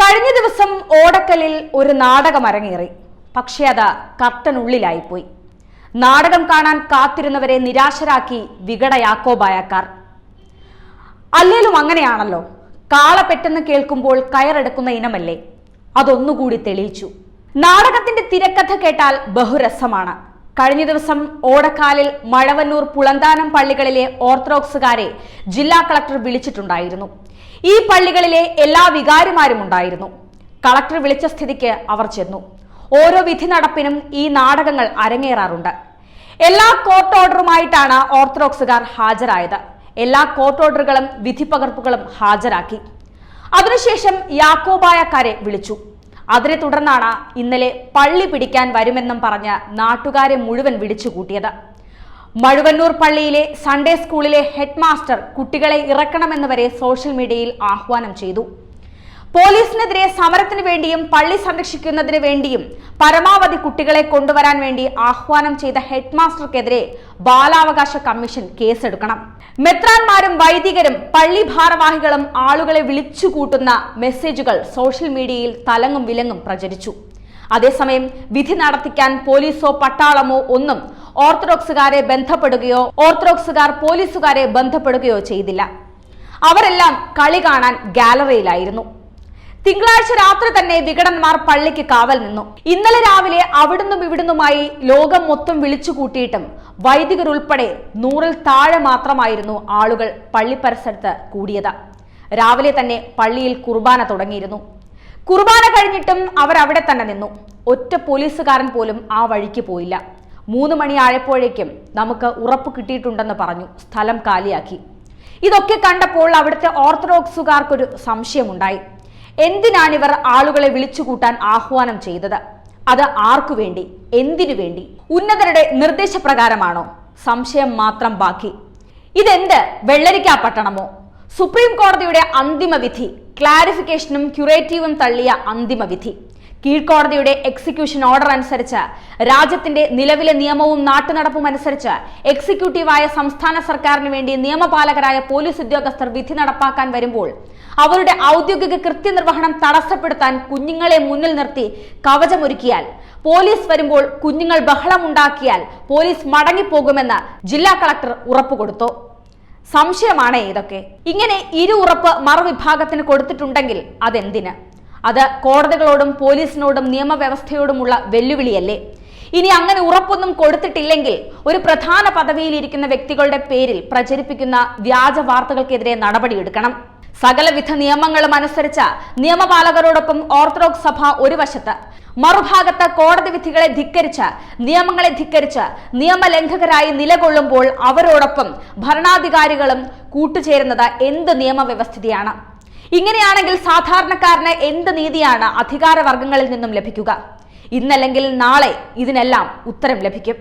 കഴിഞ്ഞ ദിവസം ഓടക്കലിൽ ഒരു നാടകം അരങ്ങേറി. പക്ഷേ അത് കർട്ടനുള്ളിലായിപ്പോയി. നാടകം കാണാൻ കാത്തിരുന്നവരെ നിരാശരാക്കി വികട യാക്കോബായക്കാർ. അല്ലേലും അങ്ങനെയാണല്ലോ, കാള പെട്ടെന്ന് കേൾക്കുമ്പോൾ കയറെടുക്കുന്ന ഇനമല്ലേ. അതൊന്നുകൂടി തെളിയിച്ചു. നാടകത്തിന്റെ തിരക്കഥ കേട്ടാൽ ബഹുരസമാണ്. കഴിഞ്ഞ ദിവസം ഓടക്കാലിൽ മഴവന്നൂർ പുളന്താനം പള്ളികളിലെ ഓർത്തഡോക്സുകാരെ ജില്ലാ കളക്ടർ വിളിച്ചിട്ടുണ്ടായിരുന്നു. ഈ പള്ളികളിലെ എല്ലാ വികാരിമാരും ഉണ്ടായിരുന്നു. കളക്ടർ വിളിച്ച സ്ഥിതിക്ക് അവർ ചെന്നു. ഓരോ വിധി നടപ്പിനും ഈ നാടകങ്ങൾ അരങ്ങേറാറുണ്ട്. എല്ലാ കോർട്ട് ഓർഡറുമായിട്ടാണ് ഓർത്തഡോക്സുകാർ ഹാജരായത്. എല്ലാ കോർട്ട് ഓർഡറുകളും വിധിപ്പകർപ്പുകളും ഹാജരാക്കി. അതിനുശേഷം യാക്കോബായക്കാരെ വിളിച്ചു. അതിനെ തുടർന്നാണ് ഇന്നലെ പള്ളി പിടിക്കാൻ വരുമെന്നും പറഞ്ഞ് നാട്ടുകാരെ മുഴുവൻ വിളിച്ചുകൂട്ടിയത്. മഴുവന്നൂർ പള്ളിയിലെ സൺഡേ സ്കൂളിലെ ഹെഡ് മാസ്റ്റർ കുട്ടികളെ ഇറക്കണമെന്ന് വരെ സോഷ്യൽ മീഡിയയിൽ ആഹ്വാനം ചെയ്തു. പോലീസിനെതിരെ സമരത്തിന് വേണ്ടിയും പള്ളി സംരക്ഷിക്കുന്നതിന് വേണ്ടിയും പരമാവധി കുട്ടികളെ കൊണ്ടുവരാൻ വേണ്ടി ആഹ്വാനം ചെയ്ത ഹെഡ് മാസ്റ്റർക്കെതിരെ ബാലാവകാശ കമ്മീഷൻ കേസെടുക്കണം. മെത്രാന്മാരും വൈദികരും പള്ളി ഭാരവാഹികളും ആളുകളെ വിളിച്ചുകൂട്ടുന്ന മെസ്സേജുകൾ സോഷ്യൽ മീഡിയയിൽ തലങ്ങും വിലങ്ങും പ്രചരിച്ചു. അതേസമയം വിധി നടത്തിക്കാൻ പോലീസോ പട്ടാളമോ ഒന്നും ഓർത്തഡോക്സുകാരെ ബന്ധപ്പെടുകയോ ഓർത്തഡോക്സുകാർ പോലീസുകാരെ ബന്ധപ്പെടുകയോ ചെയ്തില്ല. അവരെല്ലാം കളി കാണാൻ ഗാലറിയിലായിരുന്നു. തിങ്കളാഴ്ച രാത്രി തന്നെ വികടന്മാർ പള്ളിക്ക് കാവൽ നിന്നു. ഇന്നലെ രാവിലെ അവിടുന്നും ഇവിടുന്നുമായി ലോകം മൊത്തം വിളിച്ചു കൂട്ടിയിട്ടും വൈദികരുൾപ്പെടെ 100-ൽ താഴെ മാത്രമായിരുന്നു ആളുകൾ പള്ളി പരിസരത്ത് കൂടിയത്. രാവിലെ തന്നെ പള്ളിയിൽ കുർബാന തുടങ്ങിയിരുന്നു. കുർബാന കഴിഞ്ഞിട്ടും അവർ അവിടെ തന്നെ നിന്നു. ഒറ്റ പോലീസുകാരൻ പോലും ആ വഴിക്ക് പോയില്ല. 3 മണിയായപ്പോഴേക്കും നമുക്ക് ഉറപ്പ് കിട്ടിയിട്ടുണ്ടെന്ന് പറഞ്ഞു സ്ഥലം കാലിയാക്കി. ഇതൊക്കെ കണ്ടപ്പോൾ അവിടുത്തെ ഓർത്തഡോക്സുകാർക്കൊരു സംശയമുണ്ടായി. എന്തിനാണിവർ ആളുകളെ വിളിച്ചുകൂട്ടാൻ ആഹ്വാനം ചെയ്തത്? അത് ആർക്കു വേണ്ടി, എന്തിനു വേണ്ടി? ഉന്നതരുടെ നിർദ്ദേശപ്രകാരമാണോ? സംശയം മാത്രം ബാക്കി. ഇതെന്ത് വെള്ളരിക്കാ പട്ടണമോ? സുപ്രീം കോടതിയുടെ അന്തിമ വിധി, ക്ലാരിഫിക്കേഷനും ക്യൂറേറ്റീവും തള്ളിയ അന്തിമ വിധി. കീഴ്ക്കോടതിയുടെ എക്സിക്യൂഷൻ ഓർഡർ അനുസരിച്ച് രാജ്യത്തിന്റെ നിലവിലെ നിയമവും നാട്ടുനടപ്പും അനുസരിച്ച് എക്സിക്യൂട്ടീവായ സംസ്ഥാന സർക്കാരിന് വേണ്ടി നിയമപാലകരായ പോലീസ് ഉദ്യോഗസ്ഥർ വിധി നടപ്പാക്കാൻ വരുമ്പോൾ അവരുടെ ഔദ്യോഗിക കൃത്യനിർവഹണം തടസ്സപ്പെടുത്താൻ കുഞ്ഞുങ്ങളെ മുന്നിൽ നിർത്തി കവചമൊരുക്കിയാൽ, പോലീസ് വരുമ്പോൾ കുഞ്ഞുങ്ങൾ ബഹളമുണ്ടാക്കിയാൽ പോലീസ് മടങ്ങിപ്പോകുമെന്ന് ജില്ലാ കളക്ടർ ഉറപ്പുകൊടുത്തു. സംശയമാണ് ഇതൊക്കെ. ഇങ്ങനെ ഇരു ഉറപ്പ് മറുവിഭാഗത്തിന് കൊടുത്തിട്ടുണ്ടെങ്കിൽ അതെന്തിന്? അത് കോടതികളോടും പോലീസിനോടും നിയമവ്യവസ്ഥയോടുമുള്ള വെല്ലുവിളിയല്ലേ? ഇനി അങ്ങനെ ഉറപ്പൊന്നും കൊടുത്തിട്ടില്ലെങ്കിൽ ഒരു പ്രധാന പദവിയിലിരിക്കുന്ന വ്യക്തികളുടെ പേരിൽ പ്രചരിപ്പിക്കുന്ന വ്യാജ വാർത്തകൾക്കെതിരെ നടപടിയെടുക്കണം. സകലവിധ നിയമങ്ങളും അനുസരിച്ച് നിയമപാലകരോടൊപ്പം ഓർത്തഡോക്സ് സഭ ഒരു വശത്ത്, മറുഭാഗത്ത് കോടതി വിധികളെ ധിക്കരിച്ച് നിയമങ്ങളെ ധിക്കരിച്ച് നിയമലംഘകരായി നിലകൊള്ളുമ്പോൾ അവരോടൊപ്പം ഭരണാധികാരികളും കൂട്ടുചേരുന്നത് എന്ത് നിയമവ്യവസ്ഥിതിയാണ്? ഇങ്ങനെയാണെങ്കിൽ സാധാരണക്കാരന് എന്ത് നീതിയാണ് അധികാരവർഗങ്ങളിൽ നിന്നും ലഭിക്കുക? ഇന്നല്ലെങ്കിൽ നാളെ ഇതിനെല്ലാം ഉത്തരം ലഭിക്കും.